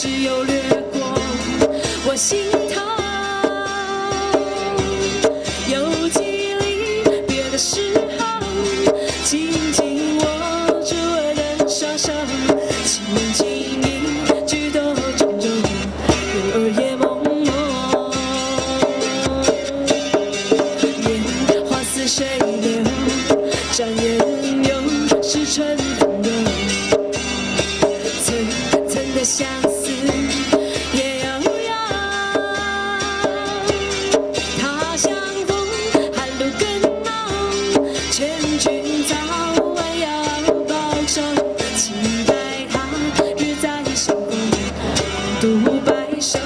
时又掠过我心头。有几离别的时候，紧紧握住我的双手，轻轻一句多种种，人儿也朦胧。烟花似水流，转眼又是春风柔。层层的相思也悠悠，他相逢寒露更浓，劝君早晚要保重，期待他日再相逢，共度白首。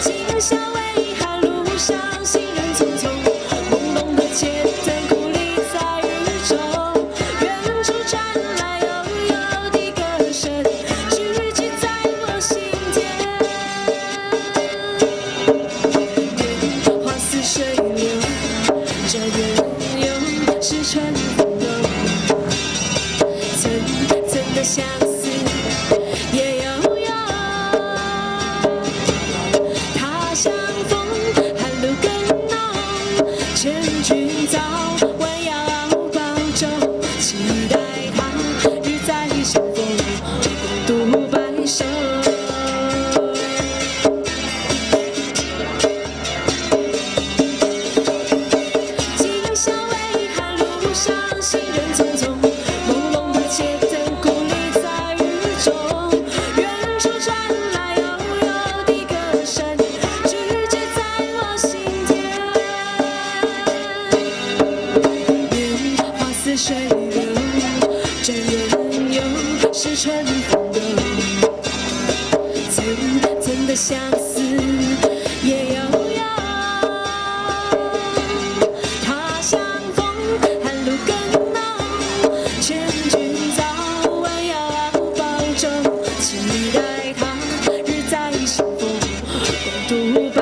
今宵微寒路上，行人匆匆，朦胧的街灯孤立在雨中。远处传来悠悠的歌声，聚集在我心田。烟花似水流，转眼又是春风柔。层层的相思也悠悠，他相逢寒露更浓，劝君早晚要保重，期待他日再相逢，共度白首。今宵微寒路上，行人匆匆，朦胧的街灯孤立在雨中。远处传来悠悠的歌声，聚集在我心田。烟花似水流，转眼又是春风柔。层层的相思也悠悠，他相逢寒露更浓，劝君早晚要保重，期待他日再相逢，共度白